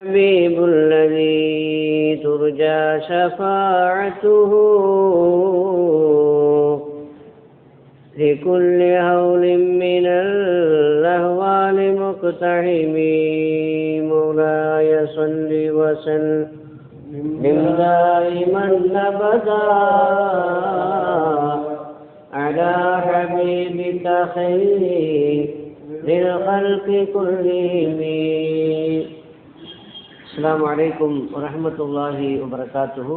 الحبيب الذي ترجى شفاعته لكل هول من الأهوال مقتحم. مولاي صل وسلم دائما أبدا على حبيبك خير للخلق كلهم. السلام عليكم ورحمة الله وبركاته.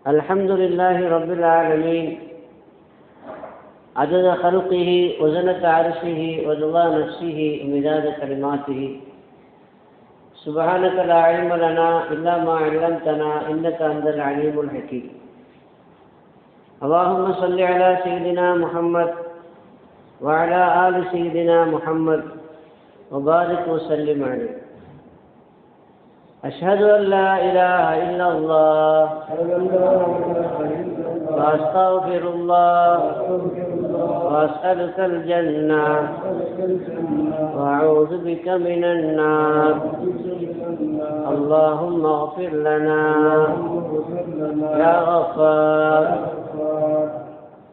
الحمد لله رب العالمين عدد خلقه وزنة عرشه ورضا نفسه ومداد كلماته. سبحانك لا علم لنا إلا ما علمتنا إنك أنت العليم الحكيم. اللهم صل على سيدنا محمد وعلى آل سيدنا محمد وبارك وسلم عليه. أشهد أن لا إله إلا الله وأستغفر الله وأسألك الجنة وأعوذ بك من النار. اللهم اغفر لنا يا غفار.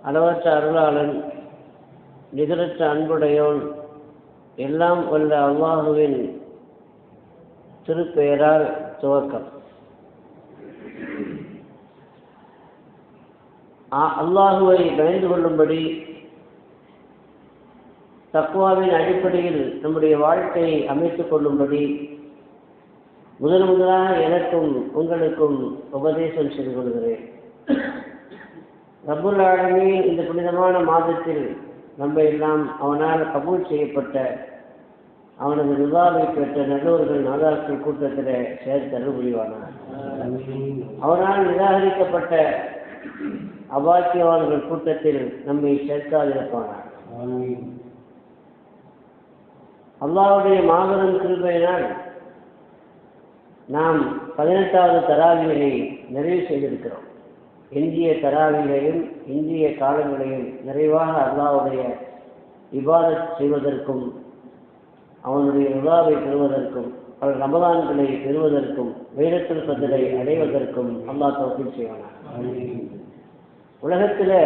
அளவற்ற அருளாளன் நிகரற்ற அன்புடையோன் எல்லாம் வல்ல அல்லாஹுவின் திருப்பெயரால் துவக்கம். அல்லாஹுவை பயந்து கொள்ளும்படி தக்வாவின் அடிப்படையில் நம்முடைய வாழ்க்கையை அமைத்துக் கொள்ளும்படி முதலாக எனக்கும் உங்களுக்கும் உபதேசம் செய்து கொள்கிறேன். ரப்புல் ஆலமீன் இந்த புனிதமான மாதத்தில் நம்ம எல்லாம் அவனால் கபூல் செய்யப்பட்ட அவனது ரிவாவை பெற்ற நல்லவர்கள் நாதாக்கள் கூட்டத்தில் சேர்த்து அருள் புரிவானார். அவனால் நிராகரிக்கப்பட்ட அபாக்கியவான்கள் கூட்டத்தில் நம்மை சேர்க்காதிருப்பானார். அல்லாஹ்வுடைய மாபெரும் கிருபையினால் நாம் 18வது தராவியை நிறைவு செய்திருக்கிறோம். இந்திய தராவிகளையும் இந்திய காலங்களையும் நிறைவாக அல்லாஹ்வுடைய இபாதத் செய்வதற்கும் அவனுடைய ரிவாவை பெறுவதற்கும் பல ரமதான்களை பெறுவதற்கும் லைலத்துல் கத்ரை அடைவதற்கும் அல்லாஹ் தௌஃபீக் செய்வானார். உலகத்தில்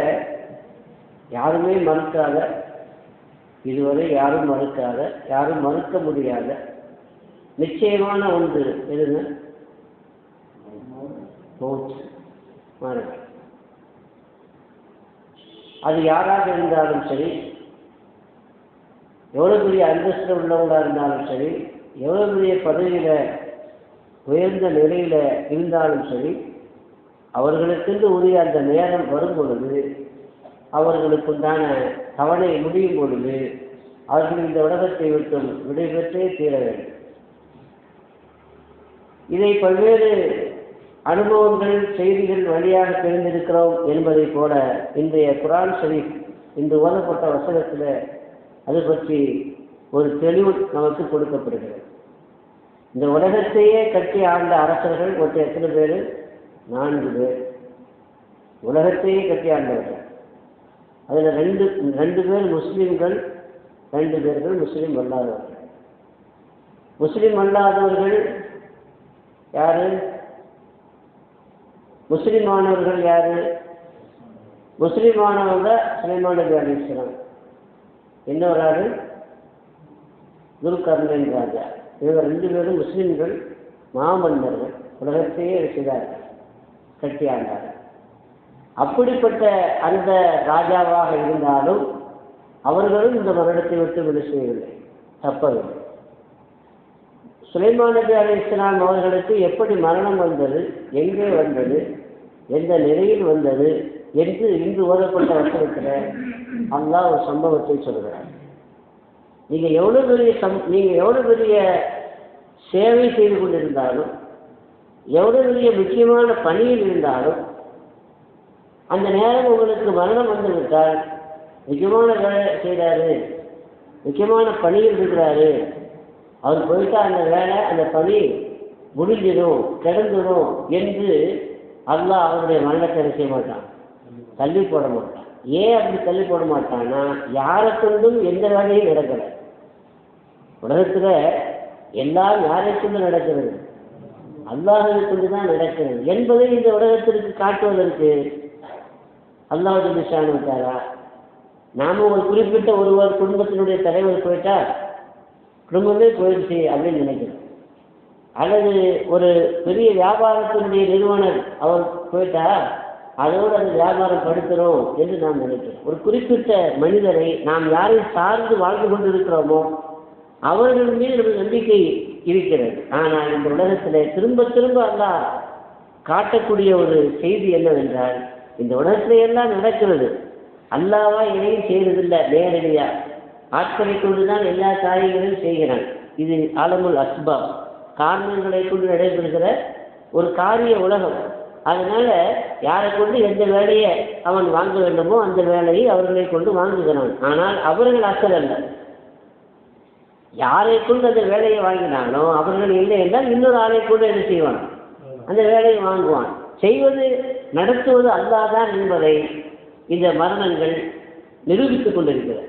யாருமே மறுக்காத, இதுவரை யாரும் மறுக்காத, யாரும் மறுக்க முடியாத நிச்சயமான ஒன்று எதுங்க? அது யாராக இருந்தாலும் சரி, எவ்வளோ பெரிய அந்தஸ்தில் உள்ளவங்களாக இருந்தாலும் சரி, எவ்வளோ பெரிய பதவியில் உயர்ந்த நிலையில் இருந்தாலும் சரி, அவர்களுக்கென்று உரிய அந்த நேரம் வரும் பொழுது, அவர்களுக்குண்டான தவணை முடியும் பொழுது அவர்கள் இந்த உலகத்தை விட்டும் விடைபெற்றே தீர வேண்டும். இதை பல்வேறு அனுபவங்கள் செய்திகள் வழியாக தெரிந்திருக்கிறோம் என்பதை போல இன்றைய குர்ஆன் ஷரீஃப் இன்று ஓதப்பட்ட வசனத்தில் அது பற்றி ஒரு தெளிவு நமக்கு கொடுக்கப்படுகிறது. இந்த உலகத்தையே கட்டி ஆண்ட அரசர்கள் மொத்தம் எத்தனை பேர்? 4 பேர். உலகத்தையே கட்டி ஆண்டவர்கள். அதில் ரெண்டு பேர் முஸ்லீம்கள், 2 பேர்கள் முஸ்லீம் அல்லாதவர்கள். முஸ்லீம் அல்லாதவர்கள் யாரு? முஸ்லீமானவர்கள் யாரு? முஸ்லீமானவங்க சுலைமான் நபி அலைஹிஸ்ஸலாம், இன்னொரு ஆள் துல்கர்னைன் ராஜா. இவங்க 2 பேரும் முஸ்லீம்கள், மாமன்னர்கள், உலகத்தையே செய்தார்கள், கட்டி ஆண்டார்கள். அப்படிப்பட்ட அந்த ராஜாவாக இருந்தாலும் அவர்களும் இந்த மரணத்தை விட்டு விடு செய்யவில்லை, தப்பவில்லை. சுலைமான் நபி அலைஹிஸ்ஸலாம் அவர்களுக்கு எப்படி மரணம் வந்தது, எங்கே வந்தது, எந்த நிலையில் வந்தது என்று இன்று ஓதப்பட்ட வசனத்தில் அல்லாஹ் ஒரு சம்பவத்தை சொல்கிறார். நீங்கள் எவ்வளோ பெரிய சேவை செய்து கொண்டிருந்தாலும், எவ்வளோ பெரிய முக்கியமான பணியில் இருந்தாலும், அந்த நேரம் உங்களுக்கு மரணம் வந்துவிட்டால், முக்கியமான வேலை செய்கிறாரு, முக்கியமான பணியில் இருக்கிறாரு, அவர் போயிட்டா அந்த வேலை, அந்த பணி முடிஞ்சிடும், கிடந்துடும் என்று அல்லாஹ் அவருடைய மரணத்தை செய்ய மாட்டான், தள்ளி போட மாட்டான். ஏன் அப்படி தள்ளி போட மாட்டான்னா, யாரை கொண்டும் எந்த வேலையும் நடக்கலை. உலகத்தில் எல்லாம் யாரை கொண்டு நடக்கிறது? அல்லாஹை கொண்டு தான் நடக்கிறது என்பதை இந்த உலகத்திற்கு காட்டுவதற்கு அல்லாஹ் ஜல்ல விட்டாரா? நாம ஒரு குறிப்பிட்ட ஒருவர் குடும்பத்தினுடைய தலைவர் போயிட்டா குடும்பமே போயிடுச்சு அப்படின்னு நினைக்கிறோம். அல்லது ஒரு பெரிய வியாபாரத்தினுடைய நிறுவனர் அவர் போயிட்டா அதோடு அந்த வியாபாரம் படுத்துறோம் என்று நாம் நினைக்கிறோம். ஒரு குறிப்பிட்ட மனிதரை நாம் யாரை சார்ந்து வாழ்ந்து கொண்டிருக்கிறோமோ அவர்கள் மீது நமக்கு நம்பிக்கை இருக்கிறது. ஆனால் இந்த உலகத்தில் திரும்ப திரும்ப அல்லாஹ் காட்டக்கூடிய ஒரு செய்தி என்னவென்றால், இந்த உலகத்திலே எல்லாம் நடக்கிறது, அல்லாவா எதையும் செய்யறதில்லை. நேரடியா ஆட்களை கொண்டுதான் எல்லா காரியங்களையும் செய்கிறான். இது ஆலமுல் அஸ்பாப், காரணங்களை கொண்டு நடைபெறுகிற ஒரு காரிய உலகம். அதனால யாரை கொண்டு எந்த வேலையை அவன் வாங்க வேண்டுமோ அந்த வேலையை அவர்களை கொண்டு வாங்குகிறான். ஆனால் அவர்கள் அசல் அல்ல. யாரை கொண்டு அந்த வேலையை வாங்கினானோ அவர்கள் இல்லை என்றால் இன்னொரு ஆளை கொண்டு என்ன செய்வான்? அந்த வேலையை வாங்குவான். செய்வது நடத்துவது அல்லாஹ் தான் என்பதை இந்த மரணங்கள் நிரூபித்துக் கொண்டிருக்கிறது.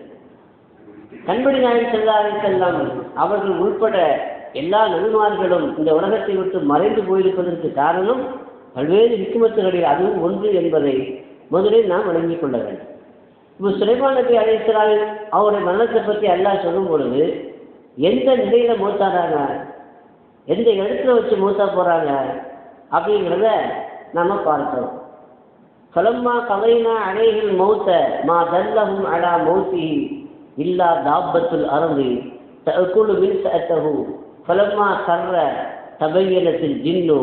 கண்படி நாயகம் ஸல்லல்லாஹு அலைஹி வஸல்லம் அவர்கள் உட்பட எல்லா நபிமார்களும் இந்த உலகத்தை விட்டு மறைந்து போயிருப்பதற்கு காரணம் பல்வேறு ஹிக்மத்துகளில் அதுவும் ஒன்று என்பதை முதலில் நாம் வழங்கிக் கொள்ள வேண்டும். இப்போ சுலைமான் நபி அலைஹிஸ்ஸலாம் அவருடைய மரணத்தை பற்றி அல்லாஹ் சொல்லும் பொழுது எந்த நிலையில மூத்தாடுறாங்க, எந்த இடத்துல வச்சு மூத்தா போறாங்க அப்படிங்கிறத நாம பார்த்தோம். ஃபலம்மா கலைனா அலைஹில் மௌத்த மா தல்லஹும் அலா மௌத்திஹி இல்லா தாப்பத்துல் அர்தி தஅகுலு மின் சஅத்தஹு ஃபலம்மா கர்ர தபய்யனத்தில் ஜின்னு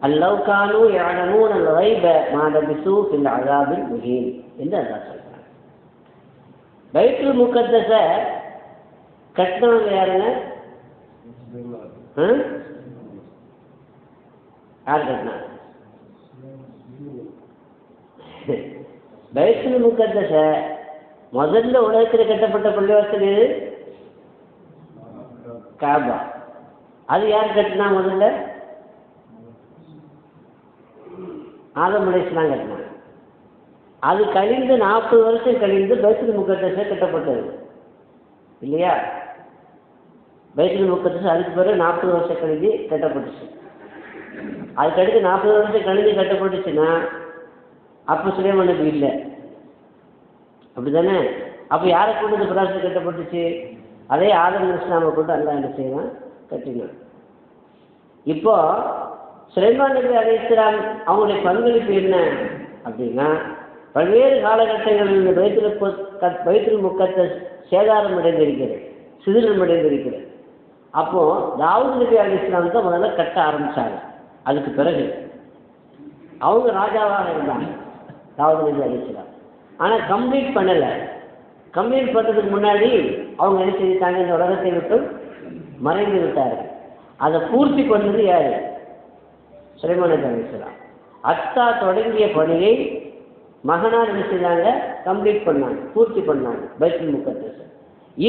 அல்லவ் கானூ யஅலமூனல் கைப மா லபிஸூ ஃபில் அஸாபில் முஹீன் என்று அல்லாஹ் சொல்றான். பைத்துல் முகத்தஸ கட்டினவங்க யாருங்க? யார் கட்டினா? பைத்துல் முகத்தஸ முதல்ல உலகத்தில் கட்டப்பட்ட பள்ளிவாசல் எது? காபா. அது யார் கட்டினா? முதல்ல ஆதம் அலைஹிஸ்ஸலாம் கட்டினாங்க. அது கழிந்து 40 வருஷம் கழிந்து பைத்துல் முகத்தஸ கட்டப்பட்டது இல்லையா? பைத்துல் முகத்தஸ் அதுக்கு பிறகு 40 வருஷம் கழிஞ்சு கட்டப்பட்டுச்சு. அதுக்கடுத்து 40 வருஷம் கழிஞ்சு கட்டப்பட்டுச்சுன்னா அப்போ சுலைமான் நபி இல்லை, அப்படிதானே? அப்போ யாரை கொண்டு இந்த பிராசஸ் கட்டப்பட்டுச்சு? அதே ஆதம் அலைஹிஸ்ஸலாமை கொண்டு அல்லாஹ் என்ன செய்யலாம்? கட்டினான். இப்போ சுலைமான் நபி அலைஹிஸ்ஸலாம் அவங்களுடைய பங்களிப்பு என்ன அப்படின்னா, பல்வேறு காலகட்டங்களில் இந்த பைத்துல் முகத்தஸ் சேதாரம் அடைந்திருக்கிறது, சிதிலம் அடைந்திருக்கிறது. அப்போ தாவூத் நபி அலைஹிஸ்ஸலாம் தான் முதல்ல கட்ட ஆரம்பிச்சாங்க. அதுக்கு பிறகு அவங்க ராஜாவாக இருந்தாங்க தாவூத் நபி அலைஹிஸ்ஸலாம். ஆனால் கம்ப்ளீட் பண்ணலை. கம்ப்ளீட் பண்ணுறதுக்கு முன்னாடி அவங்க என்ன செஞ்சுட்டாங்க? இந்த உலகத்தை விட்டு மறைந்து விட்டார்கள். அதை பூர்த்தி பண்ணது யாரு? சுலைமான் நபி அலைஹிஸ்ஸலாம். அத்தா தொடங்கிய பணியை மகனார் என்ன செய்தாங்க? கம்ப்ளீட் பண்ணாங்க, பூர்த்தி பண்ணாங்க. பைத்துல் முகத்தஸ்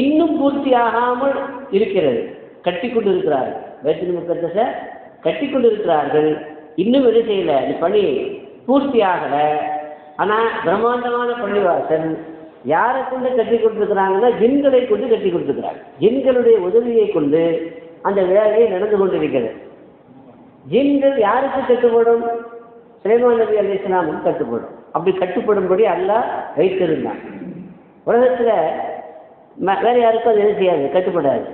இன்னும் பூர்த்தி ஆகாமல் இருக்கிறது, கட்டி கொண்டு இருக்கிறார்கள். பைத்துல் முகத்தஸ கட்டி கொண்டு இருக்கிறார்கள், இன்னும் என்ன செய்யல, இந்த பணி பூர்த்தி ஆகலை. ஆனால் பிரம்மாண்டமான பள்ளிவாசல் யாரை கொண்டு கட்டி கொடுத்துருக்கிறாங்கன்னா ஜின்களை கொண்டு கட்டி கொடுத்துருக்கிறாங்க. ஜின்களுடைய உதவியை கொண்டு அந்த வேலையை நடந்து கொண்டிருக்கிறது. ஜின்கள் யாருக்கு கட்டுப்படும்? சுலைமான் நபி அலைஹிஸ்ஸலாமுக்கு கட்டுப்படும். அப்படி கட்டுப்படும்படி அல்லாஹ் வைத்திருந்தான். உலகத்தில் வேற யாருக்கும் அது என்ன செய்யாது? கட்டுப்படாது.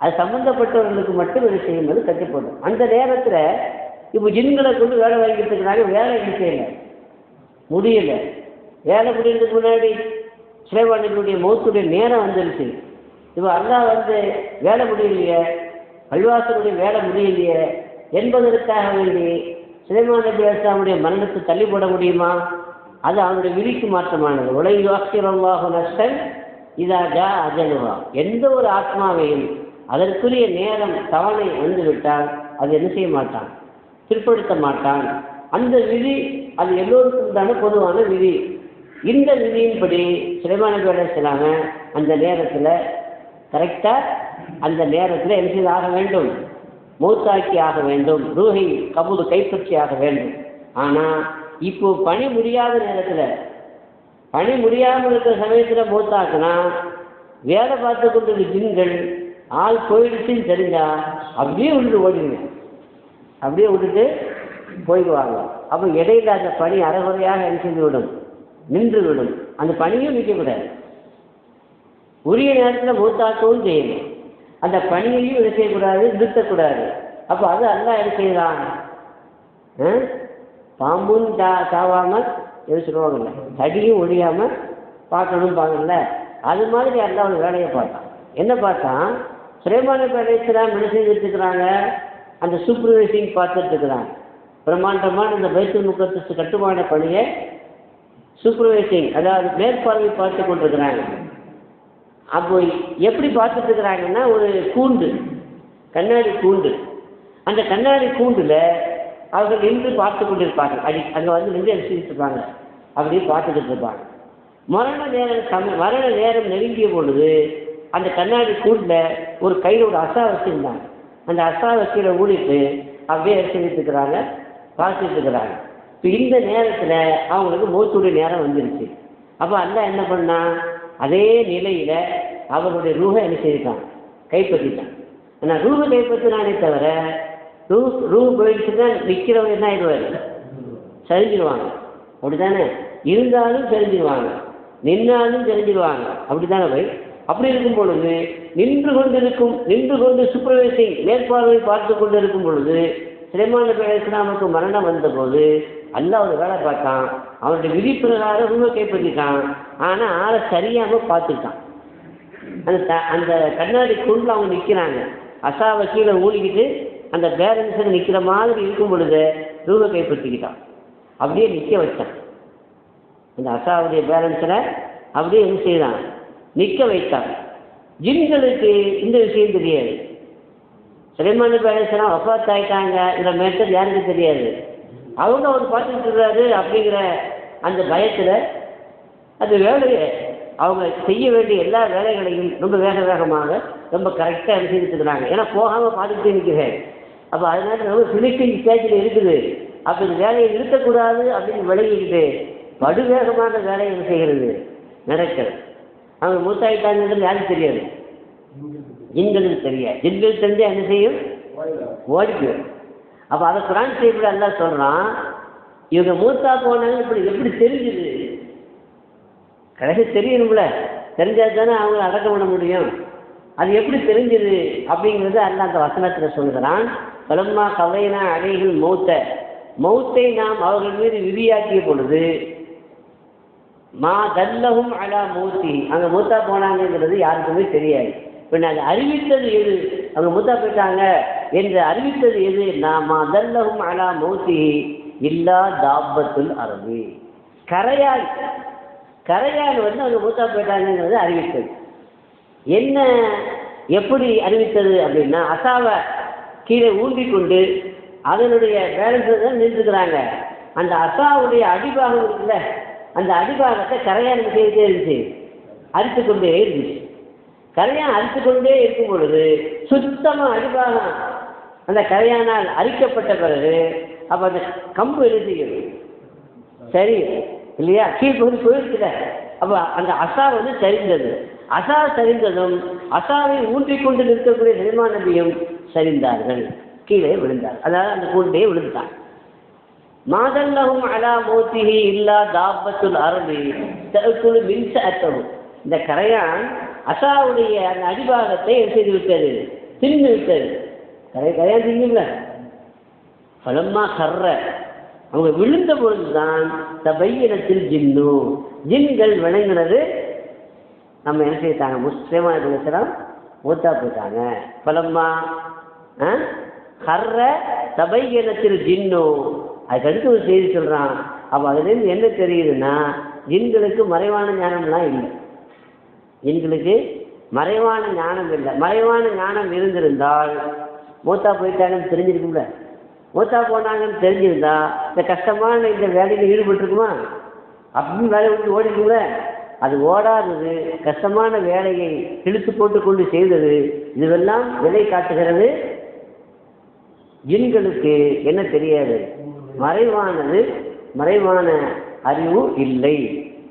அது சம்பந்தப்பட்டவர்களுக்கு மட்டும் என்ன செய்யும்போது கட்டுப்படும். அந்த நேரத்தில் இப்போ ஜின்களை கொண்டு வேலை வாங்கிட்டு இருக்கிறாங்க. வேலை என்ன செய்யல, முடியல. வேலை முடியறதுக்கு முன்னாடி சுலைமான் நபியுடைய மௌத்துடைய நேரம் வந்துருச்சு. இப்போ அல்லாஹ் வேலை முடியலையே, பள்ளிவாசலுடைய வேலை முடியலையே என்பதற்காக வேண்டி சுலைமான் நபி அலைஹிஸ்ஸலாமுடைய மரணத்தை தள்ளி போட முடியுமா? அது அவனுடைய விதிக்கு மாற்றமானது. உலகி அல்லாஹு நஷ்டன் இதா ஜா அஜலுஹா. எந்த ஒரு ஆத்மாவையும் அதற்குரிய நேரம் தவணை வந்துவிட்டால் அது என்ன செய்ய மாட்டான்? பிற்படுத்த மாட்டான். அந்த விதி அது எல்லோருக்கும் தானே பொதுவான விதி. இந்த விதியின்படி சுலைமான் நபி அலைஹிஸ்ஸலாம் அந்த நேரத்தில் கரெக்டாக அந்த நேரத்தில் என்ன செய்து ஆக வேண்டும்? மௌத்தாக்கி ஆக வேண்டும், ரூஹை கபூல் கைப்பற்றி ஆக வேண்டும். ஆனால் இப்போ பணி முடியாத நேரத்தில், பணி முடியாமல் இருக்கிற சமயத்தில் மௌத்தாக்குனா வேலை பார்த்து கொண்டிருக்கிற ஜின்கள் ஆள் போயிடுச்சுன்னு தெரிஞ்சா அப்படியே விட்டுட்டு ஓடிடுங்க, அப்படியே விட்டுட்டு போயிடுவாங்க. அப்போ இடையில அந்த பணி அரைகுறையாக என்ன செஞ்சு விடும், நின்று விடும். அந்த பணியும் நிற்கக்கூடாது. உரிய நேரத்தில் மூத்தாக்கவும் செய்யணும், அந்த பணியையும் என்ன செய்யக்கூடாது, நிறுத்தக்கூடாது. அப்போ அது அல்லாஹ் என்ன செய்யலாம், பாம்பும் சாவாமல் எது சொல்லுவாங்கல்ல, தடியும் ஒழியாமல் பார்க்கணும் பாங்கல்ல, அது மாதிரி அல்லாஹ் ஒரு வேலையை பார்த்தான். என்ன பார்த்தான், சுலைமான் நபி அலைஹிஸ்ஸலாம் என்ன செஞ்சுட்டு இருக்கிறாங்க, அந்த சூப்பர்வைசிங் பார்த்துட்டு இருக்கிறாங்க. பிரம்மாண்டமான இந்த பைத்துல் முகத்தஸ் கட்டுமான பணியை சூப்பர்வைசிங், அதாவது மேற்பார்வை பார்த்து கொண்டிருக்கிறாங்க. அப்போ எப்படி பார்த்துட்டு இருக்கிறாங்கன்னா, ஒரு கூண்டு, கண்ணாடி கூண்டு, அந்த கண்ணாடி கூண்டில் அவர்கள் நின்று பார்த்து கொண்டிருப்பாங்க. அங்கே வந்து நின்று அடிச்சுட்டு இருப்பாங்க, அப்படியே பார்த்துக்கிட்டு இருப்பாங்க. மரண நேரம் நெருங்கிய பொழுது அந்த கண்ணாடி கூண்டில் ஒரு கையில் ஒரு அசா வச்சுருந்தாங்க. அந்த அசாவை கீழே ஊடிட்டு அப்படியே அடிச்சுட்டு இருக்கிறாங்க, பார்த்துட்டு இருக்கிறாங்க. இப்போ இந்த நேரத்தில் அவங்களுக்கு மௌத்துடைய நேரம் வந்துருச்சு. அப்போ அல்லாஹ் என்ன பண்ணா, அதே நிலையில் அவருடைய ரூஹை என்ன செய்திருக்கான், கைப்பற்றிட்டான். ஆனால் ரூஹை கைப்பற்றினானே தவிர ரூஹ் போயிடுச்சுன்னா நிற்கிறவங்க என்ன ஆயிடுவார், சரிஞ்சிடுவாங்க. அப்படி தானே, இருந்தாலும் தெரிஞ்சிடுவாங்க, நின்னாலும் தெரிஞ்சிடுவாங்க. அப்படி தானே போய் அப்படி இருக்கும் பொழுது நின்று கொண்டு சூப்பர்வைசிங் மேற்பார்வை பார்த்து கொண்டு இருக்கும் பொழுது சுலைமான் நபி அலைஹிஸ்ஸலாமுக்கு மரணம் வந்தபோது அல்லாஹ் ஒரு வேலை பார்த்தான். அவனுடைய விதிப்பிரகாரம் ரூஹை கைப்பற்றிட்டான். ஆனால் ஆளை சரியாமல் பார்த்துட்டான். அந்த கண்ணாடி கூண்டில் அவங்க நிற்கிறாங்க, அசாவை கீழே ஊழிக்கிட்டு அந்த பேலன்ஸில் நிற்கிற மாதிரி இருக்கும் பொழுது ரூஹை கைப்பற்றிக்கிட்டான். அப்படியே நிற்க வச்சான். அந்த அசாவுடைய பேலன்ஸில் அப்படியே என்ன செய்தான், நிற்க வைத்தான். ஜின்களுக்கு இந்த விஷயம் தெரியாது. சுலைமான் நபி அலைஹிஸ்ஸலாம் வஃபாத் ஆயிட்டாங்க, இதில் மேட்டர் யாருக்கு தெரியாது. அவங்க அவர் பார்த்துட்டு இருக்காரு அப்படிங்கிற அந்த பயத்தில் அந்த வேலையை அவங்க செய்ய வேண்டிய எல்லா வேலைகளையும் ரொம்ப வேகமாக ரொம்ப கரெக்டாக செய்துட்டு இருக்கிறாங்க. ஏன்னா போகாமல் பார்த்துக்கிட்டே நிற்கிறேன். அப்போ அதனால ரொம்ப ஃபினிஷிங் ஸ்டேஜில் இருக்குது. அப்போ இந்த வேலையை நிறுத்தக்கூடாது அப்படின்னு விளங்கிக்கிட்டு படுவேகமாக வேலையை செய்கிறது நடக்கிறது. அவங்க மூத்தாயிட்டாங்கிறது யாருக்கு தெரியாது, ஜின்களுக்கு தெரியாது. ஜின்கள் தெரிஞ்சால் என்ன செய்யும், ஓடிக்கு. அப்போ அதை குரான் செய்யப்பட எல்லாம் சொல்கிறான், இவங்க மூத்தா போனாங்க இப்படி எப்படி தெரிஞ்சுது, கடைசி தெரியணும்ல, தெரிஞ்சால் தானே அவங்கள அடக்க விட முடியும். அது எப்படி தெரிஞ்சுது அப்படிங்கிறது அல்ல அந்த வசனத்தில் சொல்கிறான். பலம்மா கவைனா அடைகள் மௌத்தை நாம் அவர்கள் மீது விதியாக்கிய பொழுது மா தல்லஹும் அலா மௌத்தி, அங்கே மூத்தா போனாங்கிறது யாருக்குமே தெரியாது. பின்ன அது அறிவித்தது எது, அவங்க மூத்தா போயிட்டாங்க என்று அறிவித்தது எது, நான் மா தல்லஹும் அலா மௌத்தி இல்லா தாபத்துல் அரபி, கரையான் வந்து அவங்க மூத்தா போயிட்டாங்கிறது அறிவித்தது. என்ன எப்படி அறிவித்தது அப்படின்னா, அசாவை கீழே ஊண்டிக்கொண்டு அதனுடைய பேலன்ஸை தான் நின்றுக்கிறாங்க. அந்த அசாவுடைய அடிபாகம் இருக்குல்ல, அந்த அடிபாகத்தை கரையான் செய்துட்டே இருந்துச்சு, அரித்து கொண்டே இருந்துச்சு. கரையான் அரித்து கொண்டே இருக்கும் பொழுது சுத்தமாக அடிபாகம் அந்த கரையானால் அரிக்கப்பட்ட பிறகு அப்போ அந்த கம்பு எழுதியது சரி இல்லையா, கீழ்பகுதி போயிடுச்சுல. அப்போ அந்த அசா வந்து சரிந்தது. அசா சரிந்ததும் அசாவை ஊன்றிக்கொண்டு நிற்கக்கூடிய சுலைமான் நபியும் சரிந்தார்கள், கீழே விழுந்தார். அதாவது அந்த கூண்டே விழுந்தான். மாதல்லஹும் அலா மௌத்திஹி இல்லா தாபத்துல் அரபி தஅக்குலு மின் சஅத்தஹு, இந்த கரையான் அசாவுடைய அந்த அடிபாகத்தை செய்து விட்டது, தின்னு விட்டது. கரையான் தின்னுங்கள. பலம்மா கர்ற, அவங்க விழுந்த பொழுதுதான் தபையினத்தில் ஜின்கள் விளங்கினது. நம்ம என்ன செய்தாங்க, முஸ்லிமாக மூத்தா போயிட்டாங்க. பலம்மா கர்ற தபையினத்தில் அதுக்கடுத்து ஒரு செய்தி சொல்கிறான். அப்போ அதுலேருந்து என்ன தெரியுதுன்னா, ஜின்களுக்கு மறைவான ஞானம்லாம் இல்லை. ஜின்களுக்கு மறைவான ஞானம் இல்லை. மறைவான ஞானம் இருந்திருந்தால் மூத்தா போயிட்டாங்கன்னு தெரிஞ்சிருக்கும்ல. மூத்தா போனாங்கன்னு தெரிஞ்சிருந்தா இந்த கஷ்டமான இந்த வேலையில் ஈடுபட்டுருக்குமா, அப்படின்னு வேலையை விட்டு ஓடிக்கும்ல. அது ஓடாதது, கஷ்டமான வேலையை இழுத்து போட்டு கொண்டு செய்தது, இதுவெல்லாம் விலை காட்டுகிறது. ஜின்களுக்கு என்ன தெரியாது, மறைவான அறிவு இல்லை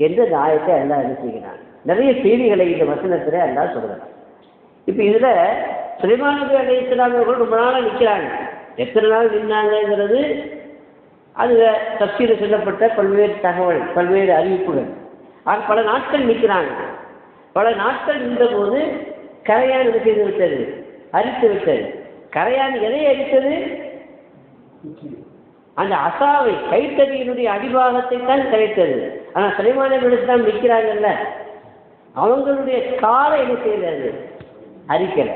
என்று அந்த ஆயத்தை அல்லாஹ் என்ன செய்கிறான். நிறைய செய்திகளை இந்த வசனத்தில் அல்லாஹ் சொல்கிறான். இப்போ இதில் சுலைமான் நபி அலைஹிஸ்ஸலாம் அவர்கள் ரொம்ப நாளாக நிற்கிறாங்க. எத்தனை நாள் நின்னாங்கிறது அது தஃசீரில் சொல்லப்பட்ட பல்வேறு தகவல், பல்வேறு அறிவிப்புகள். ஆக பல நாட்கள் நிற்கிறாங்க. பல நாட்கள் நின்றபோது கரையான் என்ன செய்து விட்டது? அரித்து விட்டது. கரையான் எதை அரித்தது? அந்த அசாவை, கைத்தடியினுடைய அடிபாகத்தை தான் கரைத்தது. ஆனால் சுலைமான் நபி தான் நிற்கிறாங்கல்ல, அவங்களுடைய காலை என்ன செய்யறது? அரிக்கலை.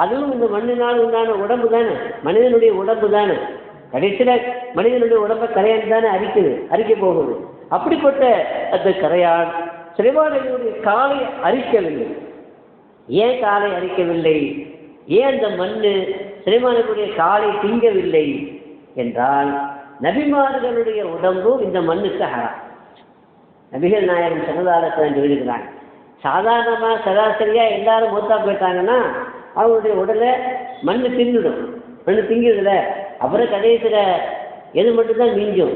அதுவும் இந்த மண்ணினால் உண்டான உடம்பு தானே, மனிதனுடைய உடம்பு தானே. கடைசியில் மனிதனுடைய உடம்பை கரையான் தானே அரிக்க போகுது. அப்படிப்பட்ட அந்த கரையான் சுலைமான் நபியுடைய காலை அரிக்கவில்லை. ஏன் காலை அரிக்கவில்லை? ஏன் அந்த மண் சுலைமான் நபியுடைய காலை திங்கவில்லை என்றால், நபிமார்களுடைய உடம்பு இந்த மண்ணுக்கு ஹராம். நபிகள் நாயகம் ஸல்லல்லாஹு அலைஹி வஸல்லம் எழுதுகிறாங்க, சாதாரணமாக சராசரியாக எல்லாரும் மூத்தா போயிட்டாங்கன்னா அவங்களுடைய உடலை மண் தின்னுடும். மண் திங்குதுல, அப்புறம் கடைசியில் எது மட்டும்தான் மிஞ்சும்?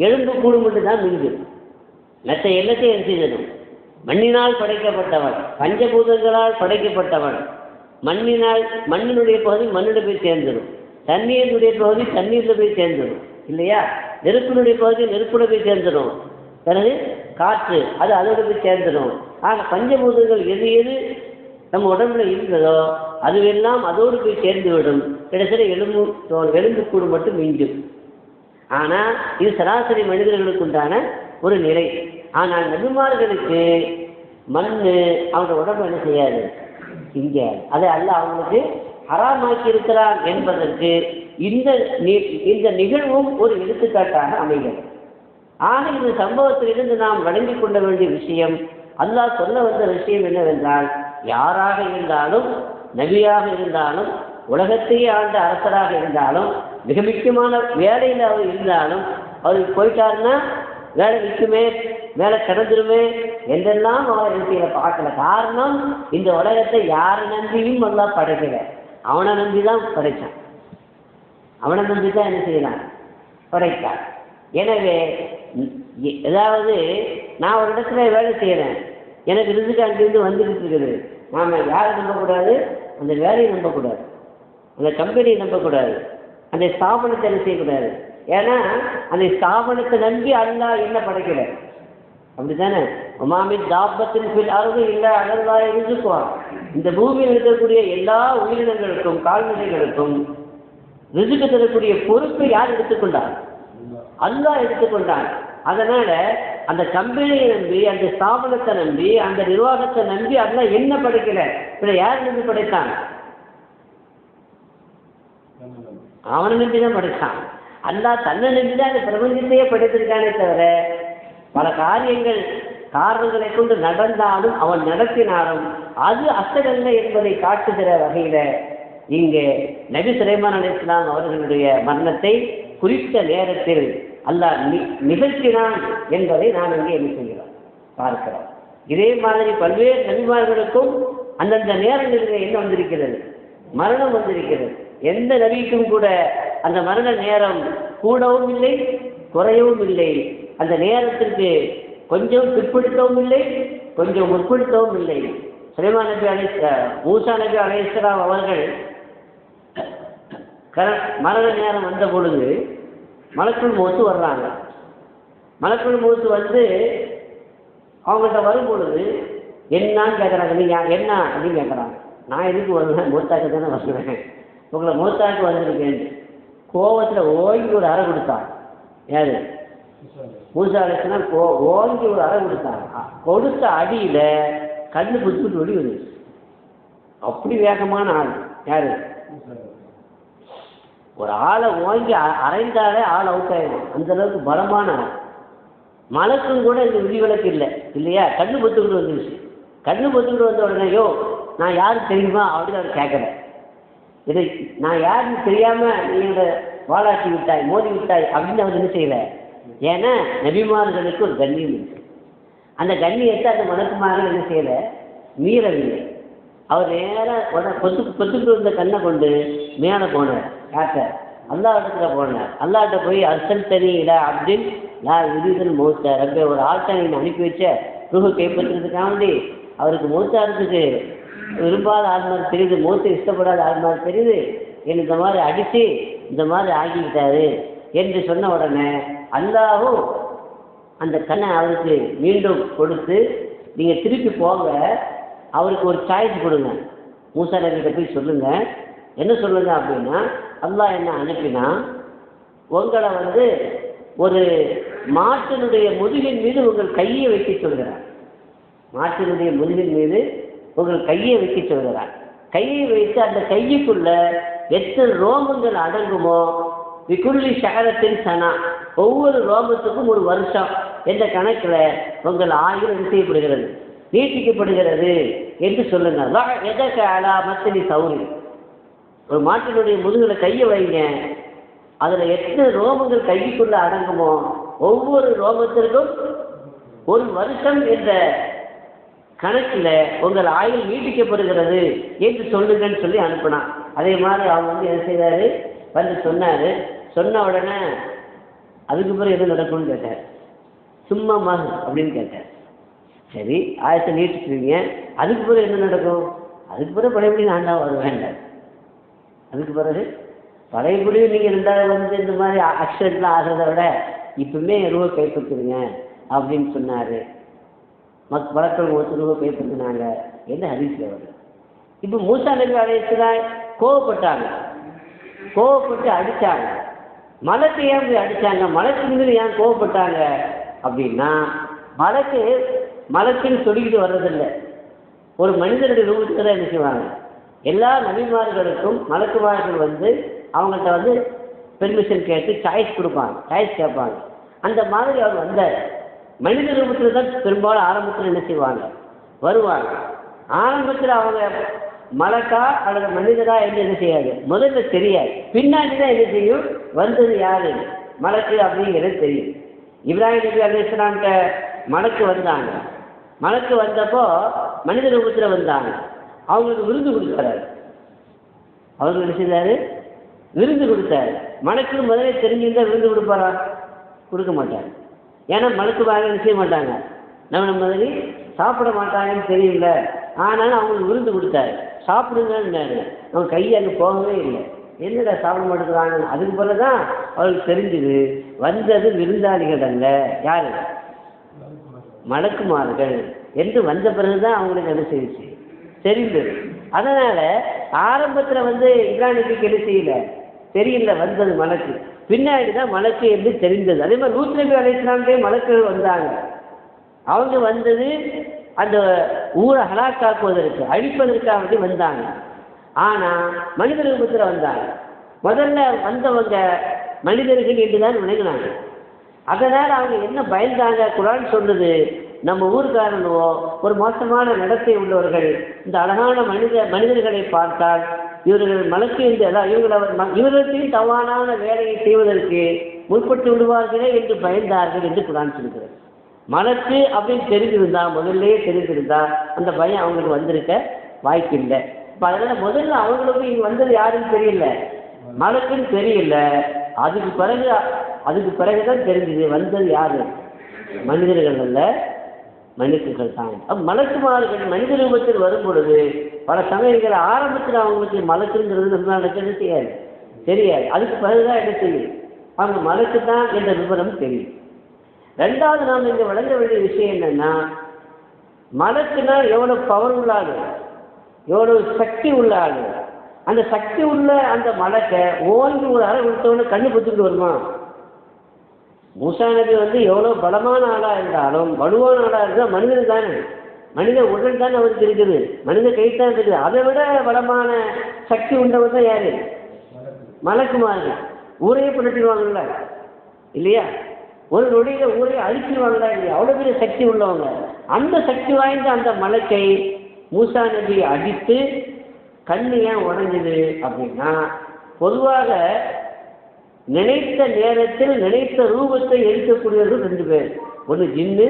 எலும்பு கூடு மட்டும்தான் மிஞ்சும். மற்ற எல்லாத்தையும் என்ன செய்ததும்? மண்ணினால் படைக்கப்பட்டவன், பஞ்சபூதங்களால் படைக்கப்பட்டவன். மண்ணினுடைய பகுதி மண்ணில் போய் சேர்ந்துடும், தண்ணீருடைய பகுதி தண்ணீரில் போய் சேர்ந்துடும் இல்லையா? நெருப்பினுடைய பகுதி நெருப்புட போய் சேர்ந்துடும், பிறகு காற்று அது அதோட போய் சேர்ந்துடும். ஆக பஞ்சபூதங்கள் எது எது நம்ம உடம்புல இருந்ததோ அதுவெல்லாம் அதோடு போய் சேர்ந்து விடும். கிட்டத்தட்ட எலும்பு கூடு மட்டும் மிஞ்சும். ஆனால் இது சராசரி மனிதர்களுக்கு உண்டான ஒரு நிலை. ஆனால் நபிமார்களுக்கு மண் அவங்க உடம்பு என்ன செய்யாது? இங்கே அதை அல்ல அவங்களுக்கு ஹராமாக்கி இருக்கிறான் என்பதற்கு இந்த நிகழ்வும் ஒரு எடுத்துக்காட்டாக அமைகிறது. ஆக இந்த சம்பவத்திலிருந்து நாம் வழங்கிக் கொள்ள வேண்டிய விஷயம், அல்லாஹ் சொல்ல வந்த விஷயம் என்னவென்றால், யாராக இருந்தாலும், நபியாக இருந்தாலும், உலகத்தையே ஆண்ட அரசராக இருந்தாலும், மிக முக்கியமான வேலையில் அவர் இருந்தாலும், அவருக்கு போயிட்டாருன்னா வேலை நிற்குமே, வேலை கடந்துருமே என்றெல்லாம் அவர் விஷயங்களை பார்க்கல. காரணம், இந்த உலகத்தை யாரை நம்பியும் அல்லாஹ் படைக்கல, அவனை நம்பி தான் படைத்தான். அவனை நம்பி தான் என்ன செய்யலாம்? படைத்தான். எனவே ஏதாவது நான் ஒரு இடத்துல வேலை செய்கிறேன், எனக்கு ரிஸ்க் அங்கிருந்து வந்துக்கிட்டு இருக்குது, நாம் யாரை நம்பக்கூடாது? அந்த வேலையை நம்பக்கூடாது, அந்த கம்பெனியை நம்பக்கூடாது, அந்த ஸ்தாபனத்தை என்ன செய்யக்கூடாது. ஏன்னா அந்த ஸ்தாபனத்தை நம்பி அல்லாஹ் என்ன படைக்கலை, அப்படி தானே? ஒமாமின் தாபத்தின் பில் அருகு இல்லை அகல்லா ரிசுக்குவான். இந்த பூமியில் இருக்கக்கூடிய எல்லா உயிரினங்களுக்கும் கால்நடைகளுக்கும் ரிசுக்கு தரக்கூடிய பொறுப்பை யார் எடுத்துக்கொண்டார்? அல்லாஹ் எடுத்துக்கொண்டான். அதனால அந்த கம்பெனியை நம்பி, அந்த ஸ்தாபனத்தை நம்பி, அந்த நிர்வாகத்தை நம்பி அல்லாஹ் என்ன படைக்கல, இதை யார் நம்பி படைத்தான்? அவனை நம்பி தான் படைத்தான். அல்லாஹ் தன்னை நம்பி தான் அந்த பிரபஞ்சத்தையே படைத்திருக்கானே தவிர, பல காரணங்களை கொண்டு நடந்தாலும் அவன் நடத்தினாலும் அது அசடல்ல என்பதை காட்டுகிற வகையில இங்கே நபி சுலைமான் அலைஹிஸ்ஸலாம் அவர்களுடைய மரணத்தை குறித்த நேரத்தில் அல்லாஹ் நிகழ்த்தினான் என்பதை நாம் இங்கே என்ன செய்கிறோம்? பார்க்கிறோம். இதே மாதிரி பல்வேறு நபிமார்களுக்கும் அந்தந்த நேரங்களில் என்ன வந்திருக்கிறது? மரணம் வந்திருக்கிறது. எந்த நபிக்கும் கூட அந்த மரண நேரம் கூடவும் இல்லை, குறையவும் இல்லை. அந்த நேரத்திற்கு கொஞ்சம் பிற்படுத்தவும் இல்லை, கொஞ்சம் முற்படுத்தவும் இல்லை. சுலைமான் நபி மூசா நபி அலைஹிஸ்ஸலாம் அவர்கள் மரண நேரம் வந்த பொழுது மலக்குள் மௌத்து வர்றாங்க. மலக்குள் மௌத்து வந்து அவங்கள்ட்ட வரும் பொழுது என்னான்னு கேட்குறாங்க. நீங்கள் என்ன அப்படின்னு கேட்குறாங்க. நான் எதுக்கு வருவேன்? மூத்தாக்கு தானே வருவேன், உங்களை மூத்தாக்கு வந்திருக்கேன். கோவத்தில் ஓங்கி ஒரு அறை கொடுத்தாங்க. யாரு? மூசா அலைஹிஸ்ஸலாம் ஓங்கி ஒரு அறை கொடுத்தாங்க. கொடுத்த அடியில் கண்ணு புத்துட்டு ஒளி வந்துச்சு. அப்படி வேகமான ஆள். யாரு? ஒரு ஆளை ஓங்கி அரைந்தாலே ஆள் அவுட் ஆயிடும், அந்த அளவுக்கு பலமான ஆள். மலக்கும் கூட இந்த விதிவிலக்கு இல்லை இல்லையா? கண்ணு பொத்துக்கிட்டு வந்துருச்சு. கண்ணு பொத்துக்கிட்டு வந்த உடனே, யோ நான் யாருக்கு தெரியுமா அப்படின்னு அவர் கேட்கல. இதை நான் யாருன்னு தெரியாமல் நீங்களோட வாழாட்டி விட்டாய், மோதி விட்டாய் அப்படின்னு அவர் என்ன செய்யலை. ஏன்னா நபிமார்களுக்கு ஒரு கண்ணியம் இருக்கு. அந்த கண்ணியத்தை அந்த மலக்குமார்கள் என்ன செய்யலை, மீறவில்லை. அவர் நேராக பொத்துக்கிட்டு வந்த கண்ணை கொண்டு மேலே போனார். யார்கிட்ட? அல்லாஹ் இடத்துல போனார். அல்லாஹ்கிட்ட போய் அர்சல் தனி இல்லை அப்படின்னு நான் விதிதன் மௌத்த ரப்பே, ஒரு ஆள்கிட்ட நீங்கள் அனுப்பி வச்ச ரூஹு கைப்பற்றுறதுக்காண்டி அவருக்கு மௌத்தாரத்துக்கு விரும்பாத ஆள் மாதிரி தெரியுது, மூத்த இஷ்டப்படாத ஆள் மாதிரி தெரியுது, என்ன இந்த மாதிரி அடித்து இந்த மாதிரி ஆக்கிக்கிட்டாரு என்று சொன்ன உடனே அல்லாஹ்வும் அந்த கண்ணை அவருக்கு மீண்டும் கொடுத்து, நீங்கள் திருப்பி போங்க, அவருக்கு ஒரு சாய்ஸ் கொடுங்க, மூசா நபிகிட்ட போய் சொல்லுங்க, என்ன சொல்லுங்க அப்படின்னா, அல்லாஹ் என்ன அனுப்பினா உங்களை ஒரு மாட்டினுடைய முதுகின் மீது உங்கள் கையை வைக்க சொல்கிறார். மாட்டினுடைய முதுகின் மீது உங்கள் கையை வைக்க சொல்கிறார். கையை வைத்து அந்த கையுக்குள்ள எத்தனை ரோமங்கள் அடங்குமோ விக்குள்ளி சகரத்தின் சனா, ஒவ்வொரு ரோமத்துக்கும் ஒரு வருஷம் என்ற கணக்கில் உங்கள் ஆயுள் என்ன செய்யப்படுகிறது, நீட்டிக்கப்படுகிறது என்று சொல்லுங்க. எதற்கு அலாமத்தினி சௌரி, ஒரு மாட்டினுடைய முதுகில் கையை வைங்க, அதில் எத்தனை ரோமங்கள் கைக்குள்ள அடங்குமோ ஒவ்வொரு ரோமத்திற்கும் ஒரு வருஷம் என்ற கணக்கில் உங்கள் ஆயுள் நீட்டிக்கப்படுகிறது என்று சொல்லுங்கன்னு சொல்லி அனுப்பினான். அதே மாதிரி அவங்க என்ன செய்தாரு, சொன்னார். சொன்ன உடனே அதுக்கு பிறகு எது நடக்கும்னு கேட்டார். சும்மா மக அப்படின்னு கேட்டார். சரி, ஆயத்தை நீட்டிச்சுவீங்க, அதுக்கு பிறகு என்ன நடக்கும்? அதுக்கு பிறகு பழையபடி நான் வருவேன். அதுக்கு பிறகு பழையபடியும் நீங்கள் ரெண்டாவது இந்த மாதிரி ஆக்சிடென்ட்லாம் ஆகிறத விட இப்பவுமே ரூபா கைப்பற்றுங்க அப்படின்னு சொன்னார். வழக்கம் ஒருத்தர் ரூபா கைப்பற்றினாங்க என்ன ஹதீஸ்ல வருது. இப்போ மூசா நபி அலைஹிஸ்ஸலாம் கோவப்பட்டாங்க, கோவப்பட்டு அடித்தாங்க. மலக்கு ஏன் போய் அடித்தாங்க, மலக்கு மீது ஏன் கோவப்பட்டாங்க அப்படின்னா, மலக்குன்னு சொல்லிக்கிட்டு வர்றதில்லை, ஒரு மனிதனுடைய ரூபத்துக்கு தான் என்ன செய்வாங்க. எல்லா நபிமார்களுக்கும் மலக்குமார்கள் அவங்கள்ட்ட பெர்மிஷன் கேட்டு சாய்ஸ் கொடுப்பாங்க, சாய்ஸ் கேட்பாங்க. அந்த மாதிரி அவர் வந்தார். மனித ரூபத்தில் தான் பெரும்பாலும் ஆரம்பத்தில் என்ன செய்வாங்க, வருவாங்க. ஆரம்பத்தில் அவங்க மலக்கா அல்லது மனிதரா என்று என்ன செய்யாது, முதல்ல தெரியாது, பின்னாடி தான் என்ன செய்யும், வந்தது யாரு மலக்கு அப்படிங்கிறது தெரியும். இப்ராஹிம் நபி அலைஹிஸ்ஸலாம்கிட்ட மலக்கு வந்தாங்க. மலக்கு வந்தப்போ மனித ரூபத்தில் வந்தாங்க. அவங்களுக்கு விருது கொடுத்தாரு. அவங்களுக்கு என்ன செய்தாரு, விருந்து கொடுத்தாரு. மலக்கு முதல்ல தெரிஞ்சிருந்தா விருந்து கொடுப்பாரா? கொடுக்க மாட்டார். ஏன்னா மலக்கு வாங்க என்ன செய்ய மாட்டாங்க, நம்ம மாதிரி சாப்பிட மாட்டாங்கன்னு தெரியல. ஆனாலும் அவங்களுக்கு விருந்து கொடுத்தாரு, சாப்பிடுங்கன்னாரு. அவங்க கையை அங்கே போகவே இல்லை. என்னடா சாப்பிட மாட்டேங்கிறாங்க. அதுக்கு பிறகுதான் அவங்களுக்கு தெரிஞ்சுது வந்தது விருந்தாளிகள் அல்ல, யாரு, மலக்குமார்கள் என்று வந்த பிறகுதான் அவங்களுக்கு என்ன செய்யுச்சு தெரிந்தது. அதனால ஆரம்பத்தில் இப்ராஹிம் நபிக்கு என்ன செய்யல, தெரியல, வந்தது மலக்கு. பின்னாடி தான் மலக்கு என்று தெரிந்தது. அதே மாதிரி லூத் நபி அலைஹிஸ்ஸலாம்டே மலக்குகள் வந்தாங்க. அவங்க வந்தது அந்த ஊரை ஹலாக்காக்குவதற்கு, அழிப்பதற்காக வேண்டி வந்தாங்க. ஆனால் மனித ரூபத்தில் வந்தாங்க. முதல்ல வந்தவங்க மனிதர்கள் என்று தான் நினைக்கிறாங்க. அதனால் அவங்க என்ன பயந்தாங்க, குர்ஆன் சொல்லுது, நம்ம ஊர்காரனோ ஒரு மோசமான நடத்தை உள்ளவர்கள் இந்த அழகான மனிதர்களை பார்த்தால் இவர்கள் மலக்கு என்று, அதாவது இவர்களையும் தவறான வேலையை செய்வதற்கு முற்பட்டு விடுவார்களே என்று பயந்தார்கள் என்று குர்ஆன் சொல்கிறது. மலக்கு அப்படின்னு தெரிஞ்சிருந்தா, முதல்லையே தெரிஞ்சிருந்தா அந்த பயம் அவங்களுக்கு வந்திருக்க வாய்ப்பில்லை. இப்போ அதனால் முதல்ல அவங்களுக்கு இங்கே வந்தது யாருன்னு தெரியல, மலக்குன்னு தெரியல. அதுக்கு பிறகுதான் தெரிஞ்சது வந்தது யாரு, மனிதர்கள் அல்ல, மனிதர்கள் தான். மலக்குமார்கள் மனித ரூபத்தில் வரும் பொழுது பல சமயங்கள் ஆரம்பத்தில் அவங்களுக்கு மலக்குங்கிறது நம்ம நடக்கிறது தெரியாது. அதுக்கு பிறகுதான் என்ன செய்யும், அவங்க மலக்கு தான் என்ற விவரம் தெரியும். ரெண்டாவது நாம் இங்கே வழங்க வேண்டிய விஷயம் என்னன்னா, மலக்குனா எவ்வளோ பவர் உள்ள ஆளு, எவ்வளோ சக்தி உள்ள ஆளு. அந்த சக்தி உள்ள அந்த மலக்கை ஓங்கி ஒரு அறை விட்டவொன்னு கண்ணு பொத்துக்கிட்டு வருமா? மூசா நபி எவ்வளோ பலமான ஆளாக இருந்தாலும், வலுவான ஆளாக இருந்தால் மனிதன் தானே, மனித உடல் தான் அவருக்கு இருக்குது, மனித கைத்தான் இருக்குது. அதை விட பலமான சக்தி உண்டவர் தான் யாரு, மலக்குமார்கள். ஊரையே புரட்டிடுவாங்கல்ல இல்லையா, ஒரு நொடியில் ஊரையே அழிச்சிடுவாங்களா இல்லையா, அவ்வளோ பெரிய சக்தி உள்ளவங்க. அந்த சக்தி வாய்ந்த அந்த மலக்கை மூசா நபி அடித்து கண்ணு ஏன் உடைஞ்சுது அப்படின்னா, பொதுவாக நினைத்த நேரத்தில் நினைத்த ரூபத்தை எடுக்கக்கூடியவர்கள் ரெண்டு பேர், ஒன்று ஜின்னு,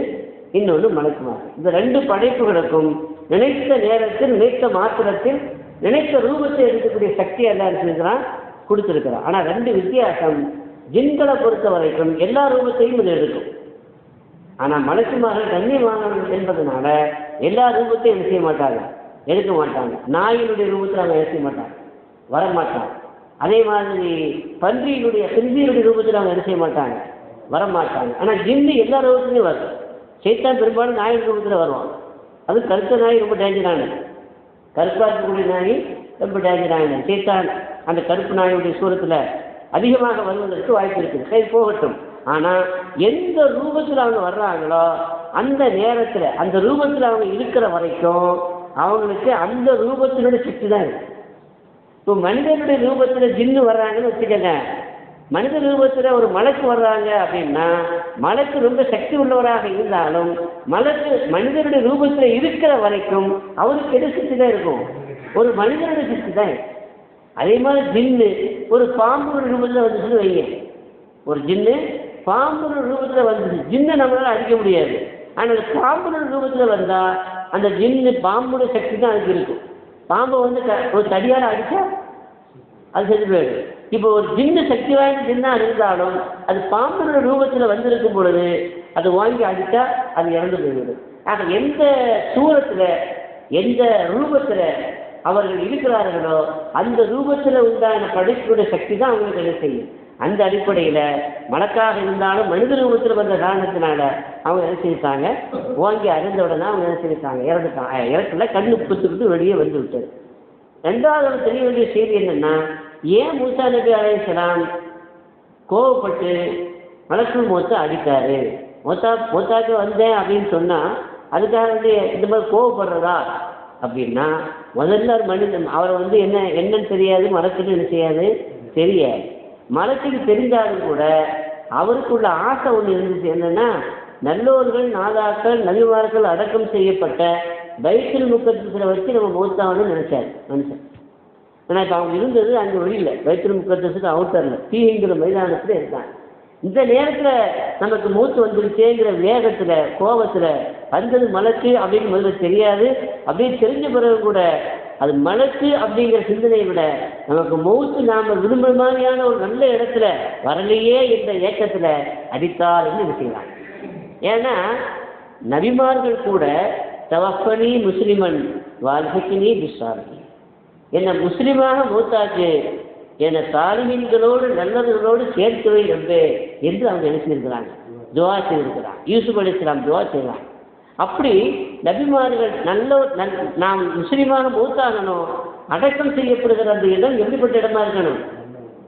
இன்னொன்று மலக்குமார்கள். இந்த ரெண்டு படைப்புகளுக்கும் நினைத்த நேரத்தில் நினைத்த மாத்திரத்தில் நினைத்த ரூபத்தை எடுக்கக்கூடிய சக்தி எல்லாம் இருக்கிறான், கொடுத்துருக்கிறான். ஆனால் ரெண்டு வித்தியாசம், ஜின்களை பொறுத்த வரைக்கும் எல்லா ரூபத்தையும் இது எடுக்கும். ஆனால் மலக்குமார்கள் கண்ணியமானவர்கள் என்பதனால எல்லா ரூபத்தையும் என்ன செய்ய மாட்டாங்க, எடுக்க மாட்டாங்க. நாயினுடைய ரூபத்தில் அவங்க எடுக்க மாட்டாங்க, வரமாட்டாங்க. அதே மாதிரி பன்றியினுடைய சிந்தியினுடைய ரூபத்தில் அவங்க என்ன செய்ய மாட்டாங்க, வரமாட்டாங்க. ஆனால் ஜின்னு எல்லா ரூபத்துலையும் வரும். சைத்தான் பெரும்பாலும் நாயின் ரூபத்தில் வருவான். அது கருத்த நாய் ரொம்ப டேஞ்சரானது. கருப்பாக இருக்கக்கூடிய நாய் ரொம்ப டேஞ்சரானது. சைத்தான் அந்த கருப்பு நாயுடைய சூரத்தில் அதிகமாக வருவதற்கு வாய்ப்பு இருக்குது. சரி, போகட்டும். ஆனால் எந்த ரூபத்தில் அவங்க வர்றாங்களோ அந்த நேரத்தில் அந்த ரூபத்தில் அவங்க இருக்கிற வரைக்கும் அவங்களுக்கு அந்த ரூபத்தினுடைய சக்தி தான் இருக்கு. இப்போ மனிதனுடைய ரூபத்தில் ஜின்னு வர்றாங்கன்னு வச்சுக்கோங்க, மனித ரூபத்தில் ஒரு மலக்கு வர்றாங்க அப்படின்னா மலக்கு ரொம்ப சக்தி உள்ளவராக இருந்தாலும் மலக்கு மனிதனுடைய ரூபத்தில் இருக்கிற வரைக்கும் அவருக்கு எது சக்தி தான் இருக்கும், ஒரு மனிதனுடைய சக்தி தான். அதே மாதிரி ஜின்னு ஒரு பாம்பு ரூபத்தில் வந்துச்சுன்னு வைங்க, ஒரு ஜின்னு பாம்பு ரூபத்தில் வந்துச்சு, ஜின்னை நம்மளால அடிக்க முடியாது. ஆனால் பாம்பு ரூபத்தில் வந்தால் அந்த ஜின்னு பாம்புடைய சக்தி தான் அதுக்கு இருக்கும். பாம்பை வந்து ஒரு தடியால் அடித்தா அது செஞ்சு போயிடும். இப்போ ஒரு ஜின்னு சக்தி வாய்ந்த ஜின்னாக இருந்தாலும் அது பாம்புடைய ரூபத்தில் வந்திருக்கும் பொழுது அது வாங்கி அடித்தா அது இறந்து போய்விடும். ஆக எந்த சூரத்தில் எந்த ரூபத்தில் அவர்கள் இருக்கிறார்களோ அந்த ரூபத்தில் உண்டான படைப்புடைய சக்தி தான் அவங்களுக்கு என்ன செய்யும். அந்த அடிப்படையில் மலக்காக இருந்தாலும் மனித ரூபத்தில் வந்த காரணத்தினால அவங்க என்ன செஞ்சுட்டாங்க, வாங்கி அறிந்த உடனே அவங்க என்ன செஞ்சுட்டாங்க, இறந்துட்டாங்க. இறக்கல, கண்ணு குத்துக்கிட்டு வெளியே வந்து விட்டது. ரெண்டாவது தெரிய வேண்டிய செய்தி என்னென்னா, ஏன் மூசா நபி அலைஹிஸ்ஸலாம் கோவப்பட்டு மலக்குள் மௌத்தை அடித்தாரு? மௌத்தாக்கு வந்தேன் அப்படின்னு சொன்னால் அதுக்காக வந்து இந்த மாதிரி கோவப்படுறதா அப்படின்னா, முதல்ல மனிதன் அவரை வந்து என்னன்னு தெரியாது, மலக்குன்னு என்ன செய்யாது, தெரியாது. மலக்குக்கு தெரிஞ்சாலும் கூட அவருக்குள்ள ஆசை ஒன்று இருந்துச்சு. என்னன்னா, நல்லோர்கள் நாதாக்கள் நபிமார்கள் அடக்கம் செய்யப்பட்ட பைத்துல் முக்கத்தஸில் வச்சு நம்ம மௌத்தான்னு நினைச்சார் மனுஷன். ஏன்னா இப்போ அவங்க இருந்தது அங்கே வெளியில் பைத்துல் முக்கத்தஸுக்கு அவுட்டரில் தீங்கிற மைதானத்தில் இருக்காங்க. இந்த நேரத்தில் நமக்கு மூத்து வந்துருச்சேங்கிற வேகத்தில் கோபத்தில் வந்தது மலக்கு அப்படின்னு முதல்ல தெரியாது. அப்படியே தெரிஞ்ச பிறகு கூட அது மலக்கு அப்படிங்கிற சிந்தனையை விட நமக்கு மௌத்து நாம் விரும்புகிற மாதிரியான ஒரு நல்ல இடத்துல வரலையே என்ற ஏக்கத்தில் அடித்தால் என்று செய்யலாம். ஏன்னா நபிமார்கள் கூட தவஃபனி முஸ்லிமன் வாழ்க்கைனி பிஸ்ஸாலிஹீன், என்னை முஸ்லிமாக மூத்தாக்கு, என்னை சாலிஹீன்களோடு நல்லவர்களோடு சேர்த்துவை ரப்பே என்று அவங்க என்ன செஞ்சிருக்கிறாங்க, துவா செய்திருக்கிறாங்க. யூசுப் அலைஹிஸ்ஸலாம் துவா செய்யலாம். அப்படி நபிமார்கள் நாம் முஸ்லிமாக மூத்தாகணும், அடக்கம் செய்யப்படுகிற அந்த இடம் எப்படிப்பட்ட இடமா இருக்கணும்,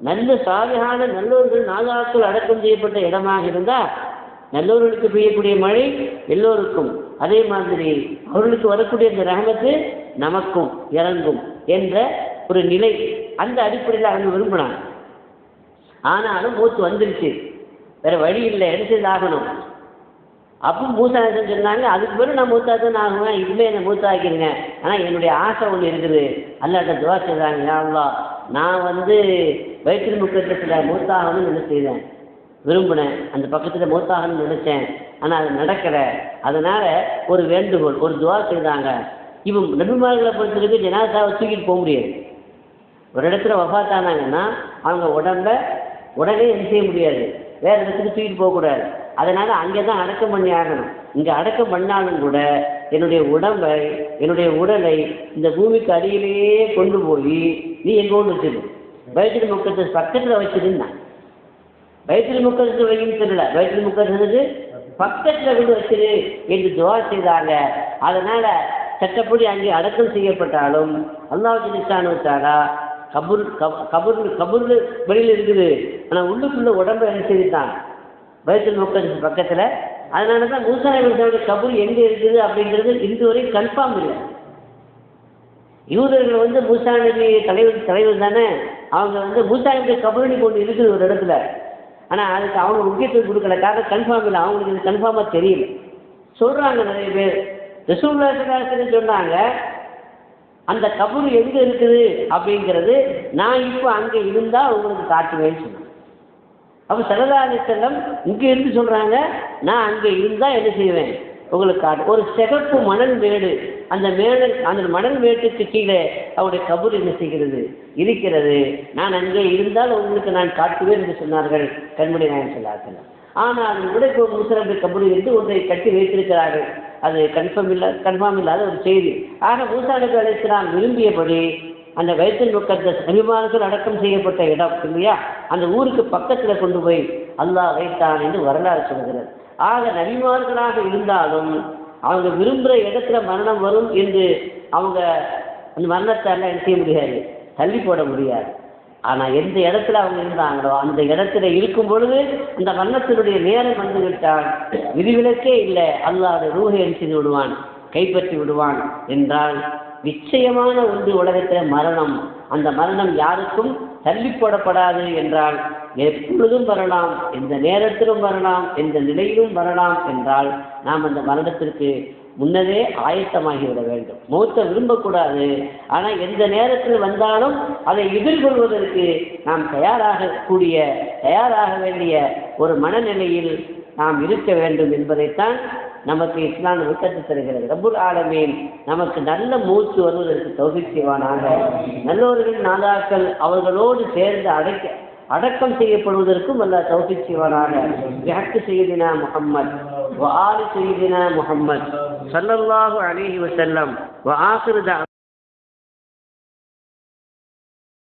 நல்ல சாலிஹான நல்லோர்கள் நாதாக்கள் அடக்கம் செய்யப்பட்ட இடமாக இருந்தால் நல்லோர்களுக்கு பெய்யக்கூடிய மழை எல்லோருக்கும், அதே மாதிரி அவர்களுக்கு வரக்கூடிய அந்த ரஹமத்து நமக்கும் இறங்கும் என்ற ஒரு நிலை, அந்த அடிப்படையில் அவங்க விரும்பினாங்க. ஆனாலும் மூத்து வந்துருச்சு, வேறு வழி இல்லை, என்ன செய்து ஆகணும். அப்போ மூத்தா சொன்னாங்க, அதுக்கு பிறகு நான் மூத்தா தான் ஆகுவேன், இதுவே என்னை மூத்தா ஆக்கிடுங்க. ஆனால் என்னுடைய ஆசை ஒன்று இருக்குது. அல்லாட்ட துவா செய்தாங்க, அல்லாஹ் நான் வந்து பைத்துல் முக்கத்தஸில் மூத்தாகணும்னு என்ன செய்தேன், விரும்பினேன், அந்த பக்கத்தில் மூத்தாகணும்னு நினச்சேன், ஆனால் அது நடக்கலை. அதனால் ஒரு வேண்டுகோள், ஒரு துவா செய்தாங்க. இவங்க நபிமார்களை பொறுத்தவரைக்கும் ஜனாசாவை தூக்கிட்டு போக முடியாது. ஒரு இடத்துல வஃபாத்தானாங்கன்னா அவங்க உடனே என்ன செய்ய முடியாது, வேறு இடத்துக்கு தூக்கிட்டு போகக்கூடாது. அதனால் அங்கே தான் அடக்கம் பண்ணி ஆகணும். இங்கே அடக்கம் பண்ணாலும் கூட என்னுடைய உடம்பை என்னுடைய உடலை இந்த பூமிக்கு அடியிலேயே கொண்டு போய் நீ எங்கே கொண்டு வச்சிரு, பைத்துல் முக்கத்தஸ் பக்கத்தில் வச்சிருந்தான். பைத்துல் முக்கத்தஸ் வைன்னு தெரியல, பைத்துல் முக்கத்தஸுக்கு பக்கத்தில் கொண்டு வச்சிரு என்று துவா செய்தாங்க. அதனால் சட்டப்படி அங்கே அடக்கம் செய்யப்பட்டாலும் அல்லாஹ் ஜல்ல தஆலா கபூர் வெளியில் இருக்குது, ஆனால் உள்ளுக்குள்ள உடம்பை என்ன செய்துட்டான் பைத்துல் முக்கத்தஸ் பக்கத்தில். அதனால தான் மூசா நபியோட கபூர் எங்கே இருக்குது அப்படிங்கிறது இன்று வரை கன்ஃபார்ம் இல்லை. யூதர்கள் வந்து மூசா நபி தலைவர் தானே, அவங்க வந்து மூசா நபி கபூரணி கொண்டு இருக்குது ஒரு இடத்துல. ஆனால் அதுக்கு அவங்க முக்கியத்துவம் கொடுக்கலக்காக கன்ஃபார்ம் இல்லை, அவங்களுக்கு இது கன்ஃபார்மாக தெரியல. சொல்கிறாங்க நிறைய பேர். ரசூலுல்லாஹி ஸல்லல்லாஹு அலைஹி வஸல்லம் சொன்னாங்க, அந்த கபூர் எங்கே இருக்குது அப்படிங்கிறது நான் இப்போ அங்கே இருந்தால் உங்களுக்கு காட்டுவேன்னு சொன்னாங்க. அப்போ ஸல்லல்லாஹு அலைஹி வஸல்லம் இங்கே இருந்து சொல்கிறாங்க, நான் அங்கே இருந்தால் என்ன செய்வேன் உங்களுக்கு காட்டு. ஒரு சிகப்பு மணல் மேடு, அந்த மணல் மேட்டுக்கு கீழே அவருடைய கபூர் என்ன செய்கிறது இருக்கிறது, நான் அங்கே இருந்தால் உங்களுக்கு நான் காட்டுவேன் என்று சொன்னார்கள் கண்மணி நாயகம் ஸல்லல்லாஹு அலைஹி வஸல்லம். ஆனால் கூட இப்போ மூசா நபி கபூர் என்று ஒன்றை கட்டி வைத்திருக்கிறார்கள். அது கன்ஃபார்ம் இல்லாத ஒரு செய்தி. ஆக மூசா நபி அலைஹிஸ்ஸலாம் விரும்பியபடி அந்த பைத்துல் முகத்தஸ் நபிமார்கள் அடக்கம் செய்யப்பட்ட இடம் இல்லையா, அந்த ஊருக்கு பக்கத்தில் கொண்டு போய் அல்லாஹ் வைத்தான் என்று வரலாறு சொல்கிறது. ஆக நபிமார்களாக இருந்தாலும் அவங்க விரும்புகிற இடத்துல மரணம் வரும் என்று அவங்க அந்த மரணத்தை எல்லாம் என்ன செய்ய முடியாது, தள்ளி போட முடியாது. ஆனால் எந்த இடத்துல அவங்க இருந்தாங்களோ அந்த இடத்துல இருக்கும் பொழுது அந்த மரணத்தினுடைய நேரம் வந்து விட்டால் விதிவிலக்கே இல்லை, அல்லாஹ் ரூஹை என்ன செய்து விடுவான், கைப்பற்றி விடுவான் என்றால் நிச்சயமான ஒன்று உலகத்தில் மரணம். அந்த மரணம் யாருக்கும் தள்ளி போடப்படாது என்றால் எப்பொழுதும் வரலாம், எந்த நேரத்திலும் வரலாம், எந்த நிலையிலும் வரலாம் என்றால் நாம் அந்த மரணத்திற்கு முன்னதே ஆயத்தமாகிவிட வேண்டும். மௌத்தை விரும்பக்கூடாது. ஆனால் எந்த நேரத்தில் வந்தாலும் அதை எதிர்கொள்வதற்கு நாம் தயாராக வேண்டிய ஒரு மனநிலையில் நாம் இருக்க வேண்டும் என்பதைத்தான் நமக்கு இஸ்லாம் கற்றுத் தருகிறது. ரப்புல் ஆலமீன் நமக்கு நல்ல மூச்சு வருவதற்கு தௌஃபீக் செய்வானாக. நல்லவர்கள் நாதாக்கள் அவர்களோடு சேர்ந்து அடக்கம் செய்யப்படுவதற்கும் அல்லாஹ் தௌஃபீக் செய்வானாக. பிஹக்கி சய்யிதினா முஹம்மத் வ ஆலி சய்யிதினா முஹம்மத் ஸல்லல்லாஹு அலைஹி வஸல்லம் வ ஆகிரு